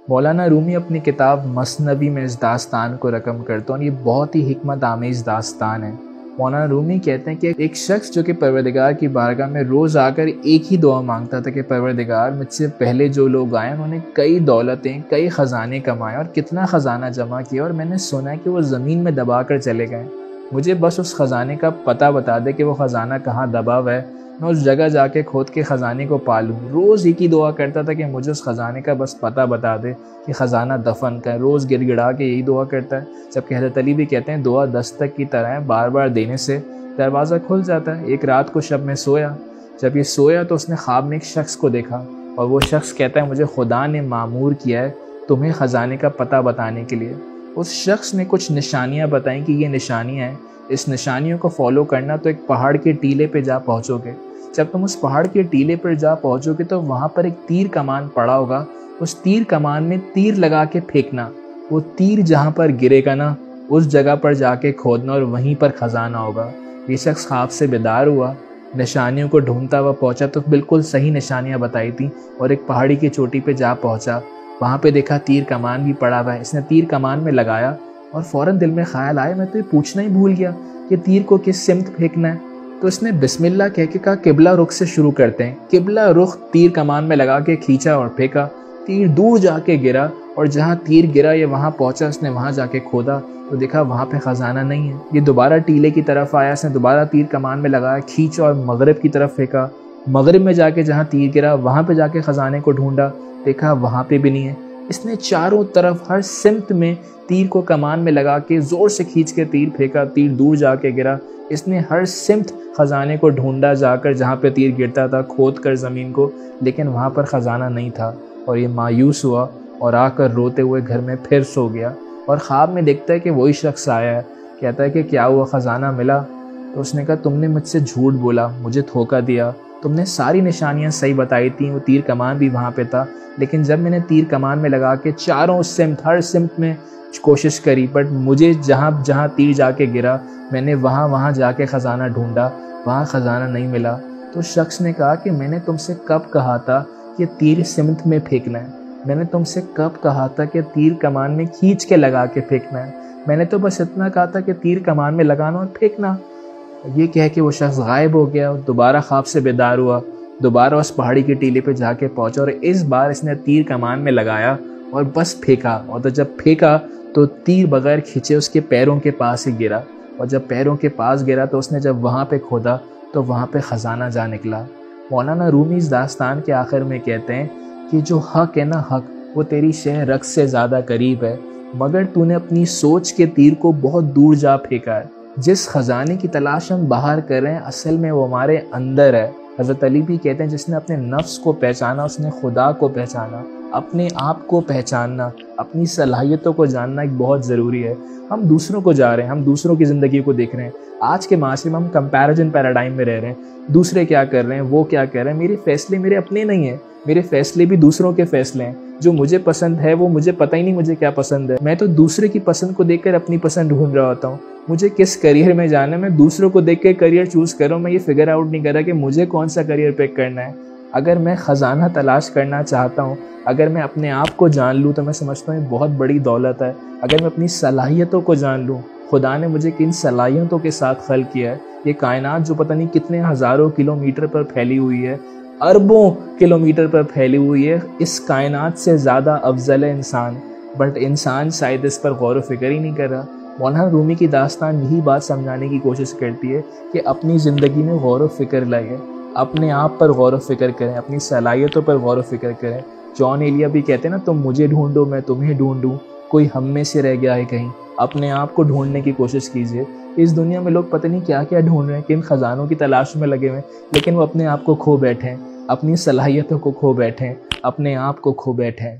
مولانا رومی اپنی کتاب مثنوی میں اس داستان کو رقم کرتے ہیں اور یہ بہت ہی حکمت آمیز داستان ہے۔ مولانا رومی کہتے ہیں کہ ایک شخص جو کہ پروردگار کی بارگاہ میں روز آ کر ایک ہی دعا مانگتا تھا کہ پروردگار مجھ سے پہلے جو لوگ آئے انہوں نے کئی دولتیں کئی خزانے کمائے اور کتنا خزانہ جمع کیا، اور میں نے سنا ہے کہ وہ زمین میں دبا کر چلے گئے، مجھے بس اس خزانے کا پتہ بتا دے کہ وہ خزانہ کہاں دبا ہوا ہے، میں اس جگہ جا کے کھود کے خزانے کو پالوں۔ روز ایک ہی دعا کرتا تھا کہ مجھے اس خزانے کا بس پتہ بتا دے کہ خزانہ دفن کا ہے، روز گڑ گڑا کے یہی دعا کرتا ہے۔ جبکہ حضرت علی بھی کہتے ہیں دعا دستک کی طرح ہے، بار بار دینے سے دروازہ کھل جاتا ہے۔ ایک رات کو شب میں سویا، جب یہ سویا تو اس نے خواب میں ایک شخص کو دیکھا، اور وہ شخص کہتا ہے مجھے خدا نے معمور کیا ہے تمہیں خزانے کا پتہ بتانے کے لیے۔ اس شخص نے کچھ نشانیاں بتائیں کہ یہ نشانیاں ہیں، اس نشانیوں کو فالو کرنا تو ایک پہاڑ کے ٹیلے پہ جا پہنچو گے، جب تم اس پہاڑ کے ٹیلے پر جا پہنچو گے تو وہاں پر ایک تیر کمان پڑا ہوگا، اس تیر کمان میں تیر لگا کے پھینکنا، وہ تیر جہاں پر گرے گا نا اس جگہ پر جا کے کھودنا اور وہیں پر خزانہ ہوگا۔ یہ شخص خواب سے بیدار ہوا، نشانیوں کو ڈھونڈتا ہوا پہنچا تو بالکل صحیح نشانیاں بتائی تھیں، اور ایک پہاڑی کی چوٹی پہ جا پہنچا، وہاں پہ دیکھا تیر کمان بھی پڑا ہوا ہے۔ اس نے تیر کمان میں لگایا اور فوراً دل میں خیال آیا میں تو یہ پوچھنا ہی بھول گیا کہ تیر کو کس سمت پھینکنا ہے، تو اس نے بسم اللہ کہہ کے کہا قبلہ رخ سے شروع کرتے ہیں۔ قبلہ رخ تیر کمان میں لگا کے کھینچا اور پھینکا، تیر دور جا کے گرا، اور جہاں تیر گرا یہ وہاں پہنچا، اس نے وہاں جا کے کھودا تو دیکھا وہاں پہ خزانہ نہیں ہے۔ یہ دوبارہ ٹیلے کی طرف آیا، اس نے دوبارہ تیر کمان میں لگایا، کھینچا اور مغرب کی طرف پھینکا، مغرب میں جا کے جہاں تیر گرا وہاں پہ جا کے خزانے کو ڈھونڈا، دیکھا وہاں پہ بھی نہیں ہے۔ اس نے چاروں طرف ہر سمت میں تیر کو کمان میں لگا کے زور سے کھینچ کے تیر پھینکا، تیر دور جا کے گرا۔ اس نے ہر سمت خزانے کو ڈھونڈا، جا کر جہاں پہ تیر گرتا تھا کھود کر زمین کو، لیکن وہاں پر خزانہ نہیں تھا، اور یہ مایوس ہوا اور آ کر روتے ہوئے گھر میں پھر سو گیا، اور خواب میں دیکھتا ہے کہ وہی شخص آیا ہے، کہتا ہے کہ کیا ہوا خزانہ ملا؟ تو اس نے کہا تم نے مجھ سے جھوٹ بولا، مجھے دھوکہ دیا، تم نے ساری نشانیاں صحیح بتائی تھیں، وہ تیر کمان بھی وہاں پہ تھا، لیکن جب میں نے تیر کمان میں لگا کے چاروں سمت ہر سمت میں کوشش کری، بٹ مجھے جہاں جہاں تیر جا کے گرا میں نے وہاں جا کے خزانہ ڈھونڈا، وہاں خزانہ نہیں ملا۔ تو شخص نے کہا کہ میں نے تم سے کب کہا تھا کہ تیر سمت میں پھینکنا ہے، میں نے تم سے کب کہا تھا کہ تیر کمان میں کھینچ کے لگا کے پھینکنا ہے، میں نے تو بس اتنا کہا تھا کہ تیر کمان میں لگانا اور پھینکنا۔ یہ کہہ کے وہ شخص غائب ہو گیا، دوبارہ خواب سے بیدار ہوا، دوبارہ اس پہاڑی کی ٹیلے پہ جا کے پہنچا، اور اس بار اس نے تیر کمان میں لگایا اور بس پھینکا، اور تو جب پھینکا تو تیر بغیر کھینچے اس کے پیروں کے پاس ہی گرا، اور جب پیروں کے پاس گرا تو اس نے جب وہاں پہ کھودا تو وہاں پہ خزانہ جا نکلا۔ مولانا رومی اس داستان کے آخر میں کہتے ہیں کہ جو حق ہے نا، حق وہ تیری شہ رگ سے زیادہ قریب ہے، مگر تو نے اپنی سوچ کے تیر کو بہت دور جا پھینکا ہے۔ جس خزانے کی تلاش ہم باہر کر رہے ہیں اصل میں وہ ہمارے اندر ہے۔ حضرت علی بھی کہتے ہیں جس نے اپنے نفس کو پہچانا اس نے خدا کو پہچانا۔ اپنے آپ کو پہچاننا، اپنی صلاحیتوں کو جاننا ایک بہت ضروری ہے۔ ہم دوسروں کو جا رہے ہیں، ہم دوسروں کی زندگی کو دیکھ رہے ہیں، آج کے معاشرے میں ہم کمپیریزن پیراڈائم میں رہ رہے ہیں، دوسرے کیا کر رہے ہیں، وہ کیا کر رہے ہیں، میرے فیصلے میرے اپنے نہیں ہیں، میرے فیصلے بھی دوسروں کے فیصلے ہیں، جو مجھے پسند ہے وہ مجھے پتہ ہی نہیں مجھے کیا پسند ہے، میں تو دوسرے کی پسند کو دیکھ کر اپنی پسند ڈھونڈ رہا ہوتا ہوں۔ مجھے کس کریئر میں جانا ہے میں دوسروں کو دیکھ کے کریئر چوز کر رہا ہوں، میں یہ فگر آؤٹ نہیں کر رہا کہ مجھے کون سا کریئر پک کرنا ہے۔ اگر میں خزانہ تلاش کرنا چاہتا ہوں، اگر میں اپنے آپ کو جان لوں تو میں سمجھتا ہوں یہ بہت بڑی دولت ہے۔ اگر میں اپنی صلاحیتوں کو جان لوں، خدا نے مجھے کن صلاحیتوں کے ساتھ خلق کیا ہے، یہ کائنات جو پتہ نہیں کتنے ہزاروں کلومیٹر پر پھیلی ہوئی ہے، اربوں کلومیٹر پر پھیلی ہوئی ہے، اس کائنات سے زیادہ افضل ہے انسان، بٹ انسان شاید اس پر غور و فکر ہی نہیں کر رہا۔ مولانا رومی کی داستان یہی بات سمجھانے کی کوشش کرتی ہے کہ اپنی زندگی میں غور و فکر لائیں، اپنے آپ پر غور و فکر کریں، اپنی صلاحیتوں پر غور و فکر کریں۔ جان ایلیا بھی کہتے ہیں نا تم مجھے ڈھونڈو میں تمہیں ڈھونڈوں، کوئی ہم میں سے رہ گیا ہے کہیں، اپنے آپ کو ڈھونڈنے کی کوشش کیجیے۔ اس دنیا میں لوگ پتہ نہیں کیا کیا ڈھونڈ رہے ہیں، کن خزانوں کی تلاش میں لگے ہوئے ہیں، لیکن وہ اپنے آپ کو کھو بیٹھے ہیں، اپنی صلاحیتوں کو کھو بیٹھے ہیں، اپنے آپ کو کھو بیٹھے ہیں۔